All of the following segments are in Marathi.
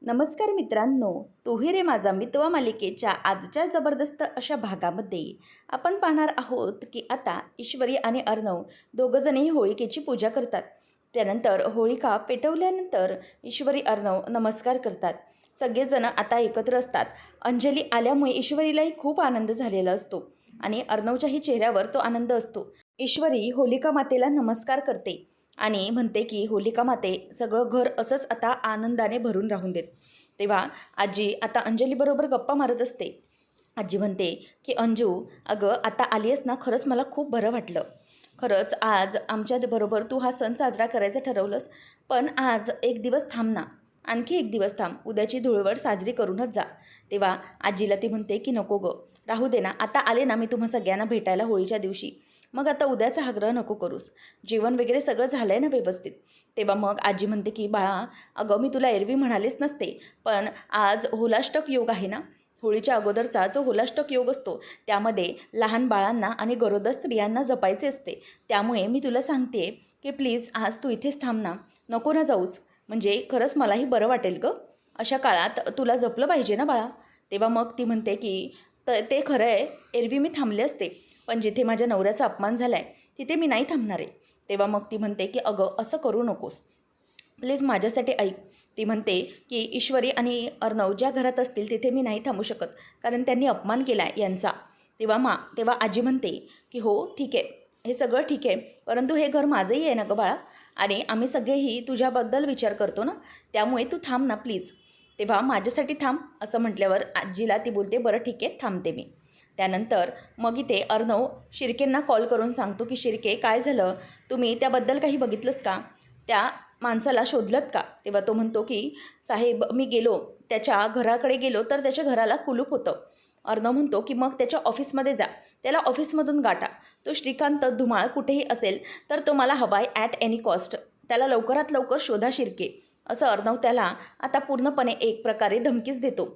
नमस्कार मित्रांनो, तूही रे माझा मितवा मालिकेच्या आजच्या जबरदस्त अशा भागामध्ये आपण पाहणार आहोत की आता ईश्वरी आणि अर्णव दोघंजणही होळिकेची पूजा करतात. त्यानंतर होळिका पेटवल्यानंतर ईश्वरी अर्णव नमस्कार करतात. सगळेजण आता एकत्र असतात. अंजली आल्यामुळे ईश्वरीलाही खूप आनंद झालेला असतो आणि अर्णवच्याही चेहऱ्यावर तो आनंद असतो. ईश्वरी होलिका मातेला नमस्कार करते आणि म्हणते की होलिका माते, सगळं घर असंच आता आनंदाने भरून राहून देत. तेव्हा आजी आता अंजलीबरोबर गप्पा मारत असते. आजी म्हणते की अंजू, अगं आता आली आहेस ना, खरंच मला खूप बरं वाटलं. खरंच आज आमच्याबरोबर तू हा सण साजरा करायचं ठरवलंस, पण आज एक दिवस थांब ना, आणखी एक दिवस थांब, उद्याची धुळवड साजरी करूनच जा. तेव्हा आजीला ती म्हणते की नको गं, राहू दे ना, आता आले ना मी तुम्हा सगळ्यांना भेटायला होळीच्या दिवशी, मग आता उद्याचा आग्रह नको करूस. जेवण वगैरे सगळं झालं आहे ना व्यवस्थित. तेव्हा मग आजी म्हणते की बाळा, अगं मी तुला एरवी म्हणालेच नसते, पण आज होलाष्टक योग आहे ना, होळीच्या अगोदरचा जो होलाष्टक योग असतो त्यामध्ये लहान बाळांना आणि गरोदर स्त्रियांना जपायचे असते. त्यामुळे मी तुला सांगते की प्लीज आज तू इथेच थांब ना, नको ना जाऊस, म्हणजे खरंच मलाही बरं वाटेल गं. अशा काळात तुला जपलं पाहिजे ना बाळा. तेव्हा मग ती म्हणते की ते खरं आहे, एरवी मी थांबले असते, पण जिथे माझ्या नवऱ्याचा अपमान झाला आहे तिथे मी नाही थांबणार आहे. तेव्हा मग ती म्हणते की अगं असं करू नकोस, प्लीज माझ्यासाठी ऐक. ती म्हणते की ईश्वरी आणि अर्णव ज्या घरात असतील तिथे मी नाही थांबू शकत, कारण त्यांनी अपमान केला आहे यांचा. तेव्हा आजी म्हणते की हो ठीक आहे, हे सगळं ठीक आहे, परंतु हे घर माझंही आहे ना गं बाळा, आणि आम्ही सगळेही तुझ्याबद्दल विचार करतो ना, त्यामुळे तू थांब ना प्लीज. तेव्हा माझ्यासाठी थांब असं म्हटल्यावर आजीला ती बोलते बरं ठीक आहे, थांबते मी. त्यानंतर मग इथे अर्णव शिर्केंना कॉल करून सांगतो की शिर्के, काय झालं, तुम्ही त्याबद्दल काही बघितलंस का, त्या माणसाला शोधलत का. तेव्हा तो म्हणतो की साहेब मी गेलो, त्याच्या घराकडे गेलो तर त्याच्या घराला कुलूप होतं. अर्णव म्हणतो की मग त्याच्या ऑफिसमध्ये जा, त्याला ऑफिसमधून गाठा, तो श्रीकांत धुमाळ कुठेही असेल तर तो मला हवाय ॲट एनी कॉस्ट, त्याला लवकरात लवकर शोधा शिर्के, असं अर्णव त्याला आता पूर्णपणे एक प्रकारे धमकीच देतो.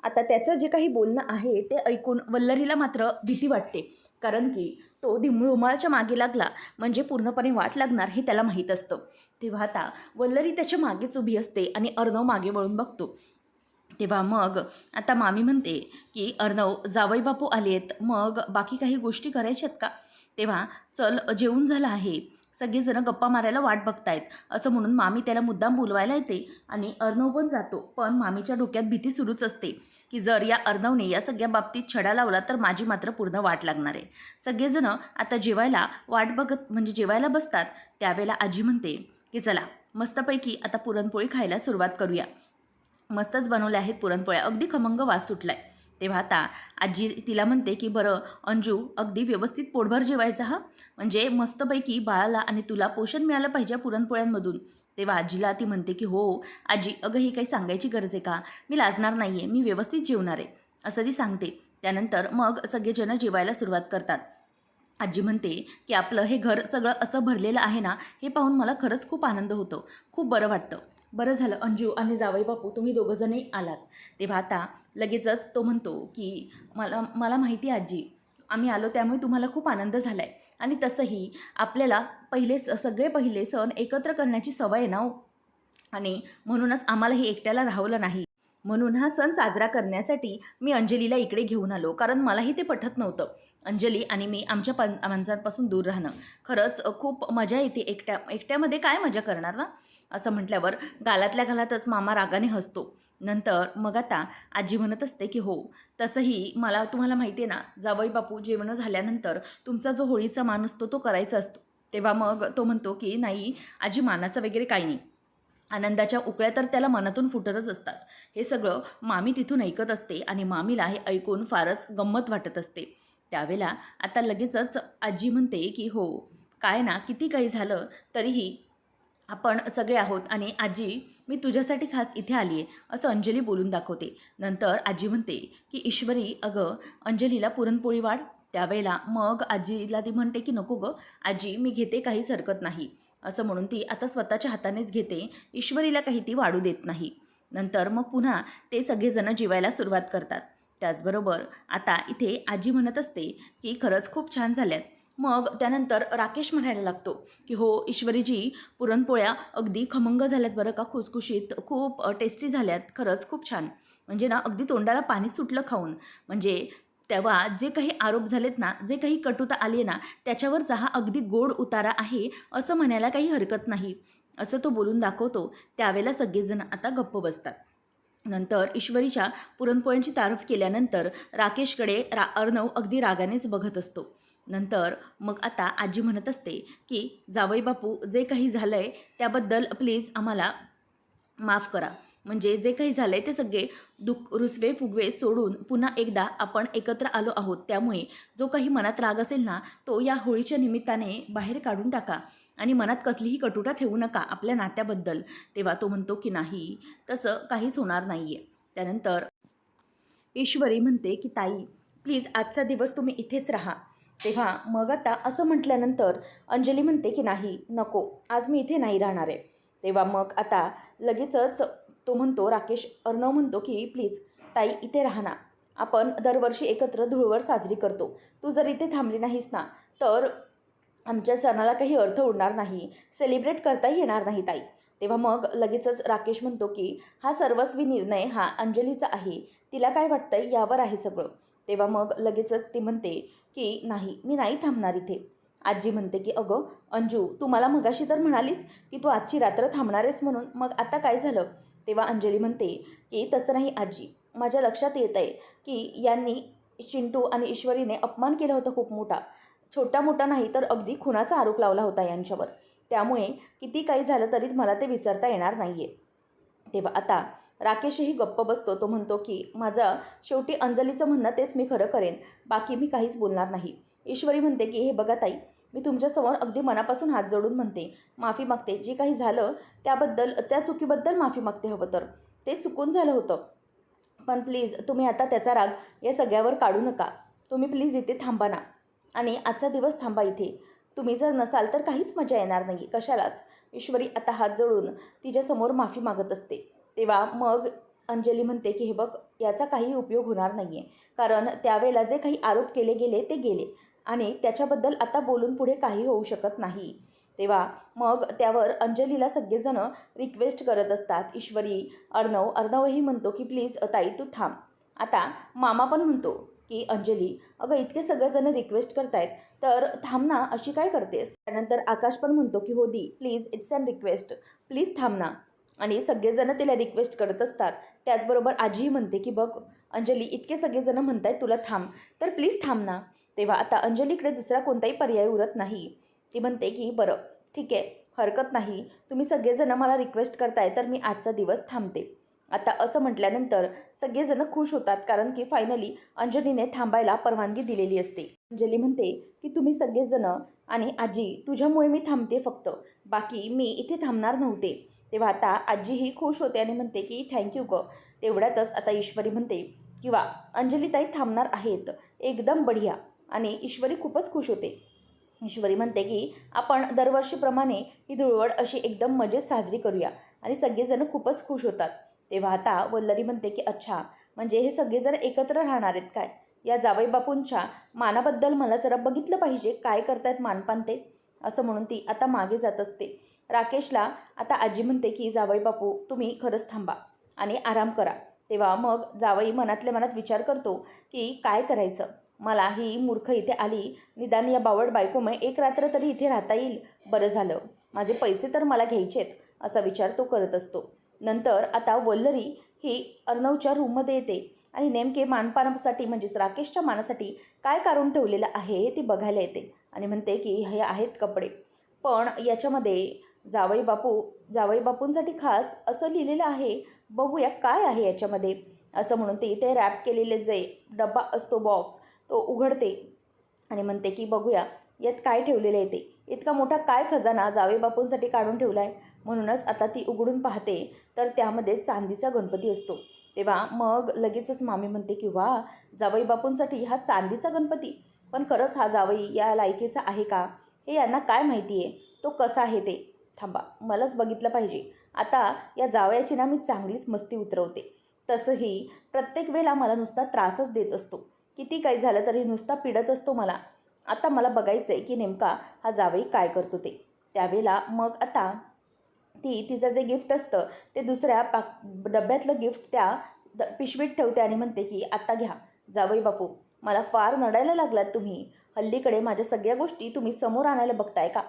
आता त्याचं जे काही बोलणं आहे ते ऐकून वल्लरीला मात्र भीती वाटते, कारण की तो धुमाळच्या मागे लागला म्हणजे पूर्णपणे वाट लागणार हे त्याला माहीत असतं. तेव्हा आता वल्लरी त्याच्या मागेच उभी असते आणि अर्णव मागे वळून बघतो. तेव्हा मग आता मामी म्हणते की अर्णव, जावई बापू आले आहेत, मग बाकी काही गोष्टी करायच्यात का. तेव्हा चल जेवून झालं आहे, सगळेजण गप्पा मारायला वाट बघतायत, असं म्हणून मामी त्याला मुद्दाम बोलवायला येते आणि अर्णव पण जातो. पण मामीच्या डोक्यात भीती सुरूच असते की जर या अर्णवने या सगळ्या बाबतीत छडा लावला तर माझी मात्र पूर्ण वाट लागणार आहे. सगळेजण आता जेवायला वाट बघत म्हणजे जेवायला बसतात. त्यावेळेला आजी म्हणते की चला मस्तपैकी आता पुरणपोळी खायला सुरुवात करूया. मस्तच बनवल्या आहेत पुरणपोळ्या, अगदी खमंग वास सुटलाय. तेव्हा आता आजी तिला म्हणते की बरं अंजू, अगदी व्यवस्थित पोटभर जेवायचा हा, म्हणजे मस्तपैकी बाळाला आणि तुला पोषण मिळालं पाहिजे पुरणपोळ्यांमधून. तेव्हा आजीला ती म्हणते की हो आजी, अगं ही काही सांगायची गरज आहे का, मी लाजणार नाही आहे, मी व्यवस्थित जेवणार आहे, असं ती सांगते. त्यानंतर मग सगळेजण जेवायला सुरुवात करतात. आजी म्हणते की आपलं हे घर सगळं असं भरलेलं आहे ना, हे पाहून मला खरंच खूप आनंद होतो, खूप बरं वाटतं. बरं झालं अंजू आणि जावई बापू तुम्ही दोघंजणही आलात. तेव्हा आता लगेचच तो म्हणतो की मला मला माहिती आहे आजी, आम्ही आलो त्यामुळे तुम्हाला खूप आनंद झाला आहे, आणि तसंही आपल्याला सगळे पहिले सण एकत्र करण्याची सवय आहे ना हो. आणि म्हणूनच आम्हालाही एकट्याला राहवलं नाही. म्हणून हा सण साजरा करण्यासाठी मी अंजलीला इकडे घेऊन आलो, कारण मलाही ते पटत नव्हतं. अंजली आणि मी आमच्या माणसांपासून दूर राहणं. खरंच खूप मजा येते एकट्यामध्ये काय मजा करणार ना, असं म्हटल्यावर गालातल्या गालातच मामा रागाने हसतो. नंतर मग आता आजी म्हणत असते की हो, तसंही मला तुम्हाला माहिती आहे ना, जावई बापू जेवण झाल्यानंतर तुमचा जो होळीचा मान असतो तो करायचा असतो. तेव्हा मग तो म्हणतो की नाही आजी, मानाचं वगैरे काही नाही, आनंदाच्या उकळ्या तर त्याला मनातून फुटतच असतात. हे सगळं मामी तिथून ऐकत असते आणि मामीला हे ऐकून फारच गंमत वाटत असते. त्यावेळेला आता लगेचच आजी म्हणते की हो, काय ना, किती काही झालं तरीही आपण सगळे आहोत, आणि आजी मी तुझ्यासाठी खास इथे आली आहे, असं अंजली बोलून दाखवते. नंतर आजी म्हणते की ईश्वरी, अगं अंजलीला पुरणपोळी वाढ. त्यावेळेला मग आजीला ती म्हणते की नको गं आजी, मी घेते, काहीच हरकत नाही, असं म्हणून ती आता स्वतःच्या हातानेच घेते, ईश्वरीला काही ती वाढू देत नाही. नंतर मग पुन्हा ते सगळेजण जेवायला सुरुवात करतात. त्याचबरोबर आता इथे आजी म्हणत असते की खरंच खूप छान झाल्यात, मग त्यानंतर राकेश म्हणायला लागतो, की "हो ईश्वरीजी, पुरणपोळ्या अगदी खमंग झाल्यात बरं का, खुसखुशीत, खूप टेस्टी झाल्यात. खरंच खूप छान." म्हणजे ना अगदी तोंडाला पाणी सुटलं खाऊन. म्हणजे तेव्हा जे काही आरोप झालेत ना, जे काही कटुता आली आहे ना, त्याच्यावरचा हा अगदी गोड उतारा आहे, असं म्हणायला काही हरकत नाही. असं तो बोलून दाखवतो. त्यावेळेला सगळेजण आता गप्प बसतात. नंतर ईश्वरीच्या पुरणपोळ्यांची तारीफ केल्यानंतर राकेशकडे अर्णव अगदी रागानेच बघत असतो. नंतर मग आता आजी म्हणत असते, की "जावई बापू, जे काही झालंय त्याबद्दल प्लीज आम्हाला माफ करा. म्हणजे जे काही झालंय ते सगळे दुःख, रुसवे-फुगवे सोडून पुन्हा एकदा आपण एकत्र आलो आहोत. त्यामुळे जो काही मनात राग असेल ना, तो या होळीच्या निमित्ताने बाहेर काढून टाका आणि मनात कसलीही कटुता ठेवू नका आपल्या नात्याबद्दल." तेव्हा तो म्हणतो, की "नाही, तसं काहीच होणार नाहीये." त्यानंतर ईश्वरी म्हणते, की "ताई, प्लीज आजचा दिवस तुम्ही इथेच राहा." तेव्हा मग आता असं म्हटल्यानंतर अंजली म्हणते, की "नाही, नको. आज मी इथे नाही राहणार आहे." तेव्हा मग आता लगेचच तो म्हणतो, अर्णव म्हणतो, की "प्लीज ताई, इथे राहा ना. आपण दरवर्षी एकत्र धुळवड साजरी करतो. तू जर इथे थांबली नाहीस ना, तर आमच्या सणाला काही अर्थ उरणार नाही. सेलिब्रेट करताही येणार नाही ताई." तेव्हा मग लगेचच राकेश म्हणतो, की "हा सर्वस्वी निर्णय हा अंजलीचा आहे. तिला काय वाटतंय यावर आहे सगळं." तेव्हा मग लगेचच ती म्हणते, की "नाही, मी नाही थांबणार इथे." आजी म्हणते, की "अगं अंजू, तू मला मगाशी तर म्हणालीस, की तू आजची रात्र थांबणार आहेस म्हणून. मग आता काय झालं?" तेव्हा अंजली म्हणते, की "तसं नाही आजी. माझ्या लक्षात येतंय, की यांनी चिंटू आणि ईश्वरीने अपमान केला होता खूप मोठा. छोटा-मोठा नाही तर अगदी खुनाचा आरोप लावला होता यांच्यावर. त्यामुळे किती काही झालं तरी मला ते विसरता येणार नाहीये." तेव्हा आता राकेशही गप्प बसतो. तो म्हणतो, की "माझं शेवटी अंजलीचं म्हणणं तेच मी खरं करेन. बाकी मी काहीच बोलणार नाही." ईश्वरी म्हणते, की "हे बघा ताई, मी तुमच्यासमोर अगदी मनापासून हात जोडून म्हणते, माफी मागते. जे काही झालं त्याबद्दल, त्या चुकीबद्दल माफी मागते हवं तर. ते चुकून झालं होतं. पण प्लीज तुम्ही आता त्याचा राग या सगळ्यावर काढू नका. तुम्ही प्लीज इथे थांबा ना आणि आजचा दिवस थांबा इथे. तुम्ही जर नसाल तर काहीच मजा येणार नाही, कशालाच." ईश्वरी आता हात जोडून तिच्यासमोर माफी मागत असते. तेव्हा मग अंजली म्हणते, की "हे बघ, याचा काही उपयोग होणार नाही आहे. कारण त्यावेळेला जे काही आरोप केले गेले ते गेले आणि त्याच्याबद्दल आता बोलून पुढे काही होऊ शकत नाही." तेव्हा मग त्यावर अंजलीला सगळेजण रिक्वेस्ट करत असतात. ईश्वरी, अर्णवही म्हणतो, की "प्लीज ताई तू थांब." आता मामा पण म्हणतो, की "अंजली, अगं इतके सगळेजण रिक्वेस्ट करतायत, तर थांब ना, अशी काय करतेस?" त्यानंतर आकाश पण म्हणतो, की "हो दी, please it's an request. Please थांब ना." आणि सगळेजण तिला रिक्वेस्ट करत असतात. त्याचबरोबर आजीही म्हणते, की "बघ अंजली, इतके सगळेजण म्हणतायत तुला थांब, तर प्लीज थांब ना." तेव्हा आता अंजलीकडे दुसरा कोणताही पर्याय उरत नाही. ती म्हणते, की "बरं, ठीक आहे, हरकत नाही. तुम्ही सगळेजण मला रिक्वेस्ट करताय, तर मी आजचा दिवस थांबते." आता असं म्हटल्यानंतर सगळेजण खुश होतात, कारण की फायनली अंजलीने थांबायला परवानगी दिलेली असते. अंजली म्हणते, की "तुम्ही सगळेजण आणि आजी, तुझ्यामुळे मी थांबते फक्त. बाकी मी इथे थांबणार नव्हते." तेव्हा आता आजीही खुश होते आणि म्हणते, की "थँक गं." तेवढ्यातच आता ईश्वरी म्हणते, किंवा "अंजलीताई थांबणार आहेत. एकदम बढिया." आणि ईश्वरी खूपच खुश होते. ईश्वरी म्हणते, की "आपण दरवर्षीप्रमाणे ही धुळवड अशी एकदम मजेत साजरी करूया." आणि सगळेजण खूपच खुश होतात. तेव्हा आता वल्लरी म्हणते, की "अच्छा, म्हणजे हे सगळेजण एकत्र राहणार आहेत काय? या जावईबापूंच्या मानाबद्दल मला जरा बघितलं पाहिजे, काय करतायत मानपान ते." असं म्हणून ती आता मागे जात असते. राकेशला आता आजी म्हणते, की "जावईबापू, तुम्ही खरंच थांबा आणि आराम करा." तेव्हा मग जावई मनातल्या मनात विचार करतो, की काय करायचं? मला ही मूर्ख इथे आली, निदान या बावड बायकोमुळे एक रात्र तरी इथे राहता येईल. बरं झालं, माझे पैसे तर मला घ्यायचेत, असा विचार तो करत असतो. नंतर आता वल्लरी ही अर्णवच्या रूममध्ये येते आणि नेमके मानपानासाठी, म्हणजेच राकेशच्या मानासाठी काय काढून ठेवलेलं आहे हे ती बघायला येते आणि म्हणते, की हे आहेत कपडे, पण याच्यामध्ये जावईबापूंसाठी खास असं लिहिलेलं आहे. बघूया काय आहे याच्यामध्ये, असं म्हणून ती ते रॅप केलेले जे डब्बा असतो, बॉक्स, तो उघडते आणि म्हणते, की "बघूया यात काय ठेवलेलं आहे ते. इतका मोठा काय खजाना जावेबापूंसाठी काढून ठेवला आहे." म्हणूनच आता ती उघडून पाहते, तर त्यामध्ये चांदीचा गणपती असतो. तेव्हा मग लगेचच मामी म्हणते, की "वाह! जावईबापूंसाठी हा चांदीचा गणपती. पण खरंच हा जावई या लायकीचा आहे का? हे यांना काय माहिती आहे? तो कसा आहे ते? थांबा, मलाच बघितलं पाहिजे. आता या जावयाची ना मी चांगलीच मस्ती उतरवते. तसंही प्रत्येक वेळेला मला नुसता त्रासच देत असतो. किती काही झालं तरी नुसता पीडत असतो मला." आता मला बघायचं आहे की नेमका हा जावई काय करतो ते. त्यावेळेला मग आता ती तिचं जे गिफ्ट असतं ते दुसऱ्या डब्यातलं गिफ्ट त्या पिशवीत ठेवते आणि म्हणते की आता घ्या. जावई बापू, मला फार नडायला लागलात तुम्ही. हल्लीकडे माझ्या सगळ्या गोष्टी तुम्ही समोर आणायला बघताय का?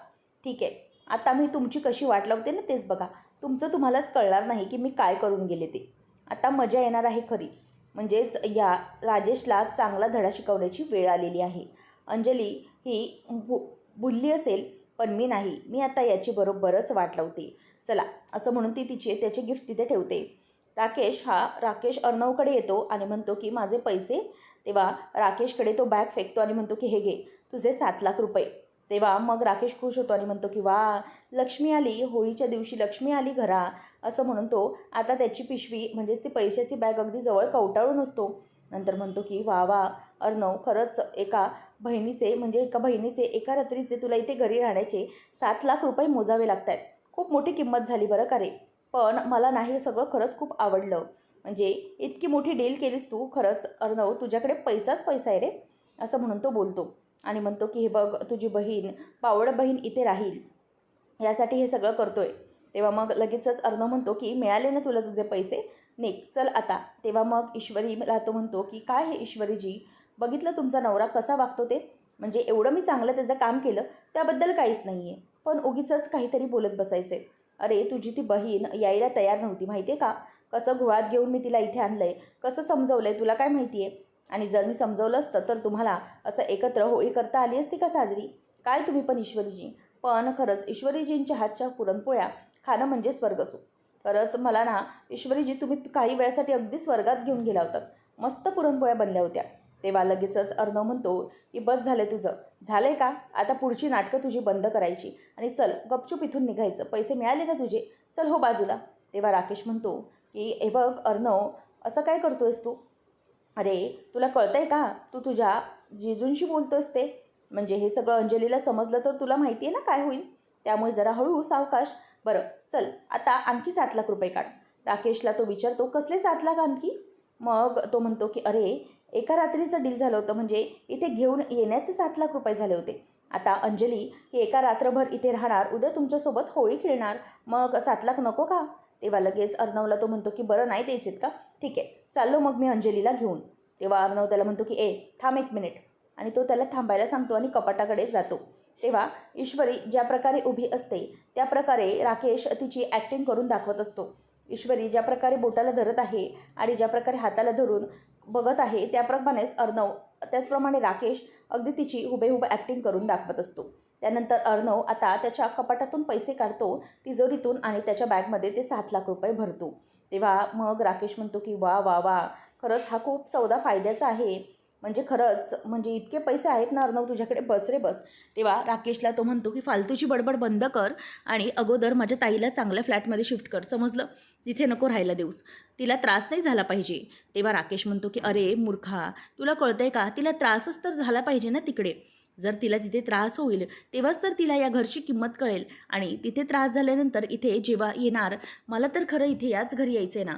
ठीक आहे, आता मी तुमची कशी वाट लावते ना तेच बघा. तुमचं तुम्हालाच कळणार नाही की मी काय करून गेले ते. आता मजा येणार आहे खरी. म्हणजेच या राजेशला चांगला धडा शिकवण्याची वेळ आलेली आहे. अंजली ही भुलली असेल, पण मी नाही. मी आता याची बरोबरच वाट लावते. चला, असं म्हणून ती त्याचे गिफ्ट तिथे ठेवते. राकेश अर्णवकडे येतो आणि म्हणतो की माझे पैसे. तेव्हा राकेशकडे तो बॅग फेकतो आणि म्हणतो की हे घे तुझे 7,00,000 रुपये. तेव्हा मग राकेश खुश होतो आणि म्हणतो की वा, लक्ष्मी आली, होळीच्या दिवशी लक्ष्मी आली घरा. असं म्हणून तो आता त्याची पिशवी म्हणजेच ती पैशाची बॅग अगदी जवळ कवटाळून असतो. नंतर म्हणतो की वा वा अर्णव, खरंच एका बहिणीचे एका रात्रीचे तुला इथे घरी राहण्याचे 7,00,000 रुपये मोजावे लागत आहेत. खूप मोठी किंमत झाली बरं का रे. पण मला नाही, सगळं खरंच खूप आवडलं. म्हणजे इतकी मोठी डील केलीस तू. खरंच अर्णव, तुझ्याकडे पैसाच पैसा आहे रे. असं म्हणून तो बोलतो आणि म्हणतो की हे बघ, तुझी बहीण, पावड बहीण इथे राहील यासाठी हे सगळं करतोय. तेव्हा मग लगेचच अर्णव म्हणतो की मिळाले ना तुला तुझे पैसे, निघ चल आता. तेव्हा मग ईश्वरीला तो म्हणतो की काय हे ईश्वरीजी, बघितलं तुमचा नवरा कसा वागतो ते. म्हणजे एवढं मी चांगलं त्याचं काम केलं त्याबद्दल काहीच नाही आहे, पण उगीचंच काहीतरी बोलत बसायचे. अरे तुझी ती बहीण यायला तयार नव्हती माहिती आहे का. कसं घोळात घेऊन मी तिला इथे आणलं आहे, कसं समजवलं आहे तुला काय माहिती आहे. आणि जर मी समजवलं असतं तर तुम्हाला असं एकत्र होळी करता आली असती का साजरी. काय तुम्ही पण ईश्वरीजी. पण खरंच ईश्वरीजींच्या हातच्या पुरणपोळ्या खाणं म्हणजे स्वर्गच हो. खरंच मला ना ईश्वरीजी, तुम्ही काही वेळासाठी अगदी स्वर्गात घेऊन गेला होतात. मस्त पुरणपोळ्या बनल्या होत्या. तेव्हा लगेचच अर्णव म्हणतो की बस झालं तुझं, झालं आहे का. आता पुढची नाटकं तुझी बंद करायची आणि चल गपचूप इथून निघायचं. पैसे मिळाले ना तुझे, चल हो बाजूला. तेव्हा राकेश म्हणतो की हे बघ अर्णव, असं काय करतोयस तू. अरे तुला कळतं आहे का, तू तुझ्या जिजूंशी बोलतोस ते. म्हणजे हे सगळं अंजलीला समजलं तर तुला माहिती आहे ना काय होईल. त्यामुळे जरा हळू सावकाश. बरं चल, आता आणखी 7,00,000 रुपये काढ. राकेशला तो विचारतो कसले 7,00,000 आणखी. मग तो म्हणतो की अरे एका रात्रीचं डील झालं होतं, म्हणजे इथे घेऊन येण्याचे 7,00,000 रुपये झाले होते. आता अंजली ही एका रात्रभर इथे राहणार, उद्या तुमच्यासोबत होळी खेळणार, मग 7,00,000 नको का. तेव्हा लगेच अर्णवला तो म्हणतो की बरं नाही द्यायचेत का, ठीक आहे चाललो मग मी अंजलीला घेऊन. तेव्हा अर्णव त्याला म्हणतो की थांब 1 मिनिट. आणि तो त्याला थांबायला सांगतो आणि कपाटाकडे जातो. तेव्हा ईश्वरी ज्या प्रकारे उभी असते त्या प्रकारे राकेश तिची ॲक्टिंग करून दाखवत असतो. ईश्वरी ज्या प्रकारे बोटाला धरत आहे आणि ज्या प्रकारे हाताला धरून बघत आहे त्याप्रमाणेच त्याचप्रमाणे राकेश अगदी तिची हुबेहूब ॲक्टिंग करून दाखवत असतो. त्यानंतर अर्णव आता त्याच्या कपाटातून पैसे काढतो तिजोरीतून आणि त्याच्या बॅगमध्ये ते 7,00,000 रुपये भरतो. तेव्हा मग राकेश म्हणतो की वा वा वा, खरंच हा खूप सौदा फायद्याचा आहे. म्हणजे खरंच, म्हणजे इतके पैसे आहेत ना अर्णव तुझ्याकडे, बस रे बस. तेव्हा राकेशला तो म्हणतो की फालतूची बडबड बंद कर आणि अगोदर माझ्या ताईला चांगल्या फ्लॅटमध्ये शिफ्ट कर, समजलं. तिथे नको राहायला देऊस, तिला त्रास नाही झाला पाहिजे. तेव्हा राकेश म्हणतो की अरे मूर्खा, तुला कळतंय का, तिला त्रासच तर झाला पाहिजे ना तिकडे. जर तिला तिथे त्रास होईल तेव्हाच तर तिला या घरची किंमत कळेल. आणि तिथे त्रास झाल्यानंतर इथे जेव्हा येणार, मला तर खरं इथे याच घरी यायचं आहे ना.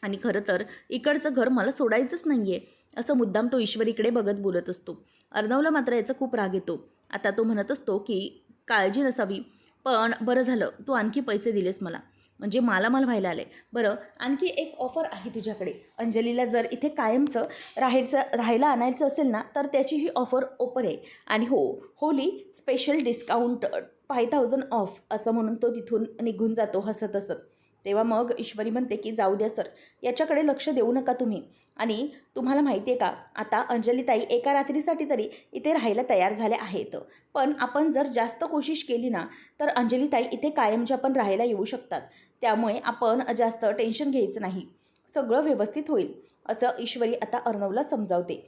आणि खरं तर इकडचं घर मला सोडायचंच नाही आहे. असं मुद्दाम तो ईश्वरीकडे बघत बोलत असतो. अर्णवला मात्र याचा खूप राग येतो. आता तो म्हणत असतो की काळजी नसावी, पण बरं झालं तू आणखी पैसे दिलेस मला, म्हणजे मालामाल व्हायला आले. बरं, आणखी एक ऑफर आहे तुझ्याकडे. अंजलीला जर इथे कायमचं राहायला आणायचं असेल ना, तर त्याची ही ऑफर ओपन आहे. आणि हो, होली स्पेशल डिस्काउंट 5,000 ऑफ, असं म्हणून तो तिथून निघून जातो हसत हसत. तेव्हा मग ईश्वरी म्हणते की जाऊ द्या सर, याच्याकडे लक्ष देऊ नका तुम्ही. आणि तुम्हाला माहिती आहे का, आता अंजलीताई एका रात्रीसाठी तरी इथे राहायला तयार झाल्या आहेत. पण आपण जर जास्त कोशिश केली ना, तर अंजलीताई इथे कायमच्या पण राहायला येऊ शकतात. त्यामुळे आपण जास्त टेन्शन घ्यायचं नाही, सगळं व्यवस्थित होईल, असं ईश्वरी आता अर्णवला समजावते.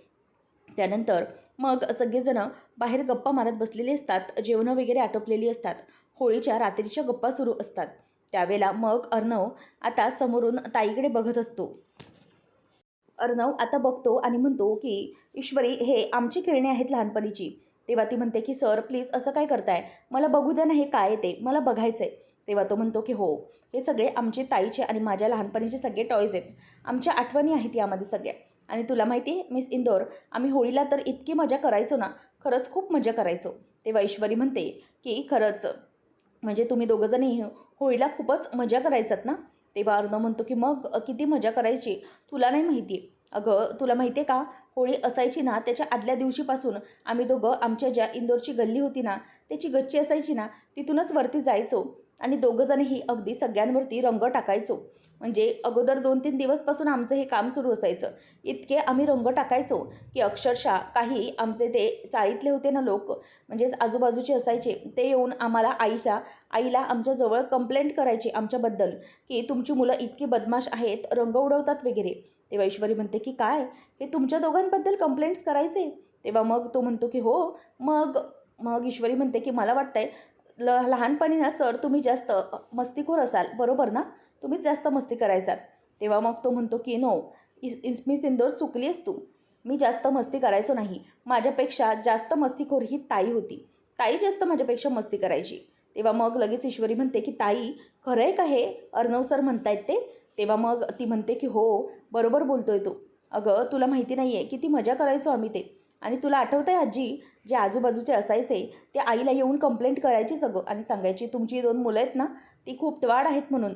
त्यानंतर मग सगळेजणं बाहेर गप्पा मारत बसलेले असतात, जेवणं वगैरे आटोपलेली असतात, होळीच्या रात्रीच्या गप्पा सुरू असतात. त्यावेळेला मग अर्णव आता समोरून ताईकडे बघत असतो. अर्णव आता बघतो आणि म्हणतो की ईश्वरी, हे आमची खेळणी आहेत लहानपणीची. तेव्हा ती म्हणते की सर प्लीज असं काय करताय, मला बघू द्या ना, हे काय ते मला बघायचं आहे. तेव्हा तो म्हणतो की हो, हे सगळे आमचे ताईचे आणि माझ्या लहानपणीचे सगळे टॉयज आहेत, आमच्या आठवणी आहेत यामध्ये सगळ्या. आणि तुला माहिती आहे मिस इंदोर, आम्ही होळीला तर इतकी मजा करायचो ना, खरंच खूप मजा करायचो. तेव्हा ईश्वरी म्हणते की खरंच म्हणजे तुम्ही दोघंजणही होळीला खूपच मजा करायचात ना? तेव्हा अर्णव म्हणतो की मग किती मजा करायची तुला नाही माहिती आहे. अगं तुला माहिती आहे का, होळी असायची ना त्याच्या आदल्या दिवशीपासून आम्ही दोघं आमच्या ज्या इंदोरची गल्ली होती ना, त्याची गच्ची असायची ना, तिथूनच वरती जायचो आणि दोघंजणही अगदी सगळ्यांवरती रंग टाकायचो. म्हणजे अगोदर 2-3 दिवसपासून आमचं हे काम सुरू असायचं. इतके आम्ही रंग टाकायचो की अक्षरशः काही आमचे ते चाळीतले होते ना लोक, म्हणजेच आजूबाजूचे असायचे, ते येऊन आम्हाला आईला आमच्याजवळ कंप्लेंट करायची आमच्याबद्दल की तुमची मुलं इतकी बदमाश आहेत, रंग उडवतात वगैरे. तेव्हा ईश्वरी म्हणते की काय हे तुमच्या दोघांबद्दल कंप्लेंट्स करायचे? तेव्हा मग तो म्हणतो की हो. मग मग ईश्वरी म्हणते की मला वाटतंय लहानपणी ना सर तुम्ही जास्त मस्तीखोर असाल, बरोबर ना? तुम्हीच जास्त मस्ती करायचात. तेव्हा मग तो म्हणतो की नो, मी सिंदूर चुकली आहेस तू. मी जास्त मस्ती करायचो नाही. माझ्यापेक्षा जास्त मस्तीखोर ही ताई होती. ताई जास्त माझ्यापेक्षा मस्ती करायची. तेव्हा मग लगेच ईश्वरी म्हणते की ताई खरं आहे का हे अर्णव सर म्हणतायत ते? तेव्हा मग ती म्हणते की हो, बरोबर बोलतोय तो. अगं तुला माहिती नाही आहे किती मजा करायचो आम्ही ते. आणि तुला आठवतं आहे आजी, जे आजूबाजूचे असायचे ते आईला येऊन कंप्लेंट करायची सगळं आणि सांगायची तुमची 2 मुलं आहेत ना, ती खूप त्वाड आहेत म्हणून.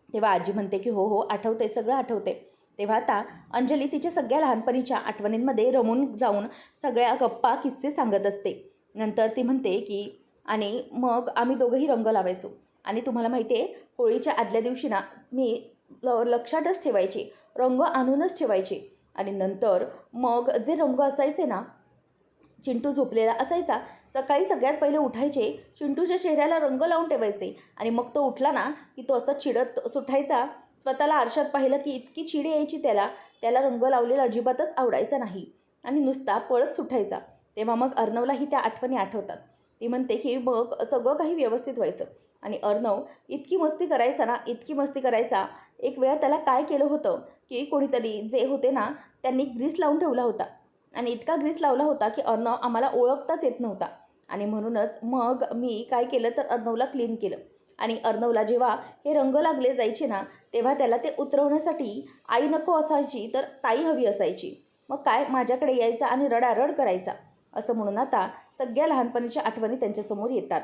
तेव्हा आजी म्हणते की हो हो आठवते, सगळं आठवते. तेव्हा आता अंजली तिच्या सगळ्या लहानपणीच्या आठवणींमध्ये रमून जाऊन सगळ्या गप्पा किस्से सांगत असते. नंतर ती म्हणते की आणि मग आम्ही दोघंही रंग लावायचो. आणि तुम्हाला माहिती आहे होळीच्या आदल्या दिवशी ना मी लक्षातच ठेवायचे, रंग आणूनच ठेवायचे. आणि नंतर मग जे रंग असायचे ना, चिंटू झोपलेला असायचा. सकाळी सगळ्यात पहिले उठायचे, चिंटूच्या चेहऱ्याला रंग लावून ठेवायचे आणि मग तो उठला ना की तो असा चिडत सुटायचा. स्वतःला आरशात पाहिलं की इतकी चिड यायची त्याला. त्याला रंग लावलेला अजिबातच आवडायचा नाही आणि नुसता पळत सुटायचा. तेव्हा मग अर्णवलाही त्या आठवणी आठवतात. ती म्हणते की मग सगळं काही व्यवस्थित व्हायचं आणि अर्णव इतकी मस्ती करायचा ना, इतकी मस्ती करायचा. एक वेळा त्याला काय केलं होतं की कोणीतरी जे होते ना, त्यांनी ग्रीस लावून ठेवला होता आणि इतका ग्रीस लावला होता की अर्णव आम्हाला ओळखताच येत नव्हता. आणि म्हणूनच मग मी काय केलं तर अर्णवला क्लीन केलं. आणि अर्णवला जेव्हा हे रंग लागले जायचे ना, तेव्हा त्याला ते उतरवण्यासाठी आई नको असायची तर ताई हवी असायची. मग काय माझ्याकडे यायचा आणि रडारड करायचा. असं म्हणून आता सगळ्या लहानपणीच्या आठवणी त्यांच्यासमोर येतात.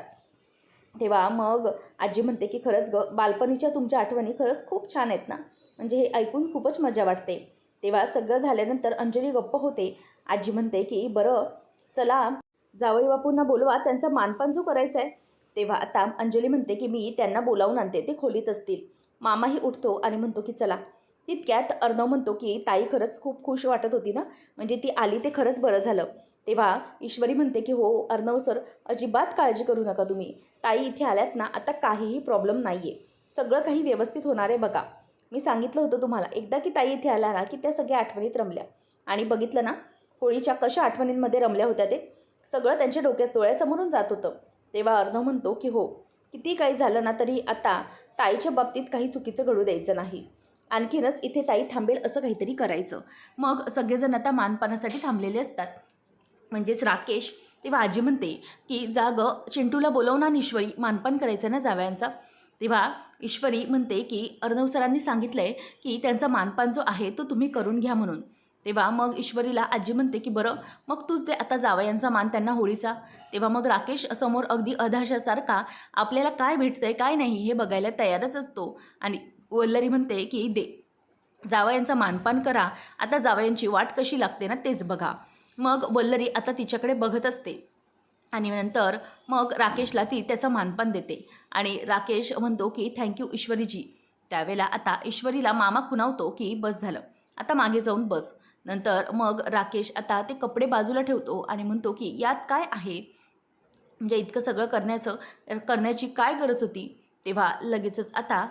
तेव्हा मग आजी म्हणते की खरंच बालपणीच्या तुमच्या आठवणी खरंच खूप छान आहेत ना, म्हणजे हे ऐकून खूपच मजा वाटते. तेव्हा सगळं झाल्यानंतर अंजली गप्प होते. आजी म्हणते की बरं चला जावई बापूंना बोलवा, त्यांचा मानपान जो करायचा आहे. तेव्हा आता अंजली म्हणते की मी त्यांना बोलावून आणते, ते खोलीत असतील. मामाही उठतो आणि म्हणतो की चला. तितक्यात अर्णव म्हणतो की ताई खरंच खूप खुश वाटत होती ना, म्हणजे ती आली ते खरंच बरं झालं. तेव्हा ईश्वरी म्हणते की हो अर्णव सर, अजिबात काळजी करू नका तुम्ही. ताई इथे आल्यात ना, आता काहीही प्रॉब्लेम नाही आहे. सगळं काही व्यवस्थित होणार आहे बघा. मी सांगितलं होतं तुम्हाला एकदा की ताई इथे आल्या ना की त्या सगळ्या आठवणीत रमल्या. आणि बघितलं ना होळीच्या कशा आठवणींमध्ये रमल्या होत्या ते. सगळं त्यांच्या डोळ्यासमोरून जात होतं. तेव्हा अर्णव म्हणतो की हो, किती काही झालं ना तरी आता ताईच्या बाबतीत काही चुकीचं घडू द्यायचं नाही. आणखीनच इथे ताई थांबेल असं काहीतरी करायचं. मग सगळेजण आता मानपानासाठी थांबलेले असतात. म्हणजेच राकेश. तेव्हा आजी म्हणते की जा गं चिंटूला बोलव ना ईश्वरी, मानपान करायचं ना जावयांचा. तेव्हा ईश्वरी म्हणते की अर्णव सरांनी सांगितलं आहे की त्यांचा मानपान जो आहे तो तुम्ही करून घ्या म्हणून. तेव्हा मग ईश्वरीला आजी म्हणते की बरं मग तूच दे आता जावयांचा मान त्यांना होळीचा. तेव्हा मग राकेश समोर अगदी अधाशासारखा आपल्याला काय भेटतंय काय नाही हे बघायला तयारच असतो. आणि वल्लरी म्हणते की दे जावयांचा मानपान करा, आता जावयांची वाट कशी लागते ना तेच बघा. मग वल्लरी आता तिच्याकडे बघत असते आणि नंतर मग राकेशला ती त्याचं मानपान देते. आणि राकेश म्हणतो की थँक्यू ईश्वरीजी. त्यावेळेला आता ईश्वरीला मामा खुणावतो की बस झालं, आता मागे जाऊन बस. नंतर मग राकेश आता ते कपडे बाजूला ठेवतो आणि म्हणतो की यात काय आहे, म्हणजे इतकं सगळं करण्याची काय गरज होती. तेव्हा लगेचच आता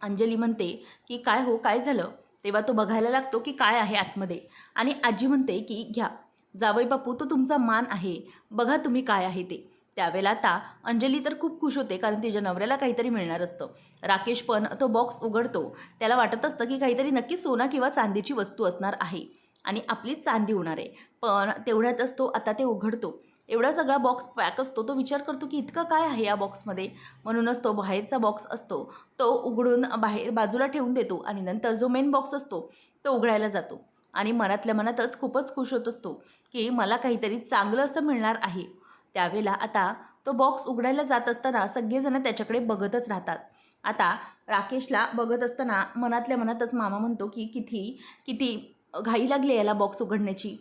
अंजली म्हणते की काय हो काय झालं. तेव्हा तो बघायला लागतो की काय आहे आतमध्ये. आणि आजी म्हणते की घ्या जावई बापू, तो तुमचा मान आहे, बघा तुम्ही काय आहे ते. त्यावेळेला आता अंजली तर खूप खुश होते कारण तिच्या नवऱ्याला काहीतरी मिळणार असतं. राकेश पण तो बॉक्स उघडतो. त्याला वाटत असतं की काहीतरी नक्की सोना किंवा चांदीची वस्तू असणार आहे आणि आपलीच चांदी होणार आहे. पण तेवढ्यातच तो आता ते उघडतो. एवढा सगळा बॉक्स पॅक असतो. तो विचार करतो की इतकं काय आहे या बॉक्समध्ये. म्हणूनच तो बाहेरचा बॉक्स असतो तो उघडून बाहेर बाजूला ठेवून देतो आणि नंतर जो मेन बॉक्स असतो तो उघडायला जातो. आणि मनातल्या मनातच खूपच खुश होत असतो की मला काहीतरी चांगलं असं मिळणार आहे. त्यावेळेला आता तो बॉक्स उघडायला जात असताना सगळेजण त्याच्याकडे बघतच राहतात. आता राकेशला बघत असताना मनातल्या मनातच मामा म्हणतो की किती किती घाई लागली याला बॉक्स उघडण्याची.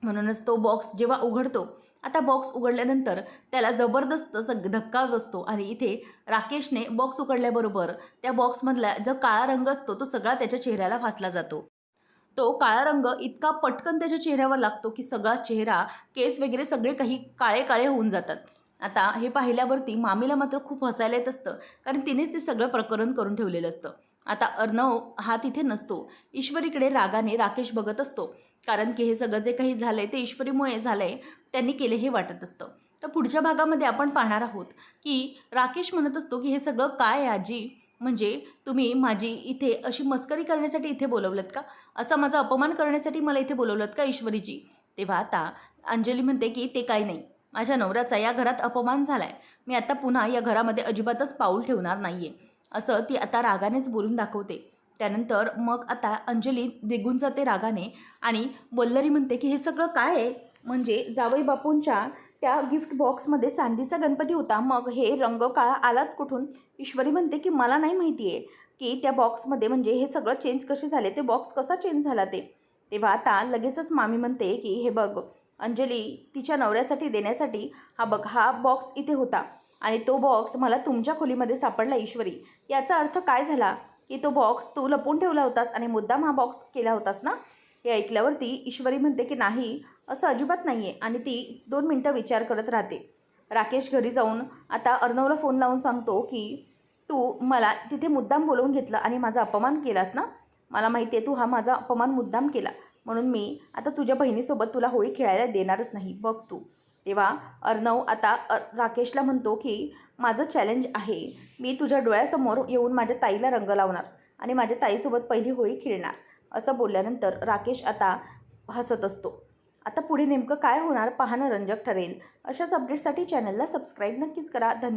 म्हणूनच तो बॉक्स जेव्हा उघडतो, आता बॉक्स उघडल्यानंतर त्याला जबरदस्त धक्का बसतो आणि इथे राकेशने बॉक्स उघडल्याबरोबर त्या बॉक्समधला जो काळा रंग असतो तो सगळा त्याच्या चेहऱ्याला फासला जातो. तो काळा रंग इतका पटकन त्याच्या चेहऱ्यावर लागतो की सगळा चेहरा, केस वगैरे सगळे काही काळे-काळे होऊन जातात. आता हे पाहिल्यावरती मामीला मात्र खूप हसायला येत असतं, कारण तिनेच ते सगळं प्रकरण करून ठेवलेलं असतं. आता अर्णव हा तिथे नसतो. ईश्वरीकडे रागाने राकेश बघत असतो, कारण की हे सगळं जे काही झालंय ते ईश्वरीमुळे झालंय, त्यांनी केले हे वाटत असतं. तर पुढच्या भागामध्ये आपण पाहणार आहोत की राकेश म्हणत असतो की हे सगळं काय आहे आजी? म्हणजे तुम्ही माझी इथे अशी मस्करी करण्यासाठी इथे बोलवलंत का? असा माझा अपमान करण्यासाठी मला इथे बोलवलंत का ईश्वरीजी? तेव्हा आता अंजली म्हणते की ते काही नाही. माझ्या नवऱ्याचा या घरात अपमान झालाय. मी आता पुन्हा या घरामध्ये अजिबातच पाऊल ठेवणार नाहीये. असं ती आता रागानेच बोलून दाखवते. त्यानंतर मग आता अंजली निघून जाते रागाने आणि वल्लरी म्हणते की हे सगळं काय आहे? म्हणजे जावई बापूंच्या त्या गिफ्ट बॉक्समध्ये चांदीचा गणपती होता. मग हे रंग काळा आलाच कुठून? ईश्वरी म्हणते की मला नाही माहिती आहे की त्या बॉक्समध्ये म्हणजे हे सगळं चेंज कसे झाले, ते बॉक्स कसा चेंज झाला ते. तेव्हा आता लगेचच मामी म्हणते की हे बघ अंजली, तिच्या नवऱ्यासाठी देण्यासाठी हा बघ हा बॉक्स इथे होता आणि तो बॉक्स मला तुमच्या खोलीमध्ये सापडला ईश्वरी. याचा अर्थ काय झाला की तो बॉक्स तू लपवून ठेवला होतास आणि मुद्दाम हा बॉक्स केला होतास ना? हे ऐकल्यावरती ईश्वरी म्हणते की नाही, असं अजिबात नाही आहे आणि ती 2 मिनटं विचार करत राहते. राकेश घरी जाऊन आता अर्णवला फोन लावून सांगतो की तू मला तिथे मुद्दाम बोलवून घेतलं आणि माझा अपमान केलास ना? मला माहिती आहे तू हा माझा अपमान मुद्दाम केला, म्हणून मी आता तुझ्या बहिणीसोबत तुला होळी खेळायला देणारच नाही, बघ तू. तेव्हा अर्णव आता राकेशला म्हणतो की माझं चॅलेंज आहे, मी तुझ्या डोळ्यासमोर येऊन माझ्या ताईला रंग लावणार आणि माझ्या ताईसोबत पहिली होळी खेळणार. असं बोलल्यानंतर राकेश आता हसत असतो. आता पुढे नेमकं काय होणार पाहणं रंजक ठरेल. अशाच अपडेट्ससाठी चॅनलला सबस्क्राईब नक्कीच करा. धन्यवाद.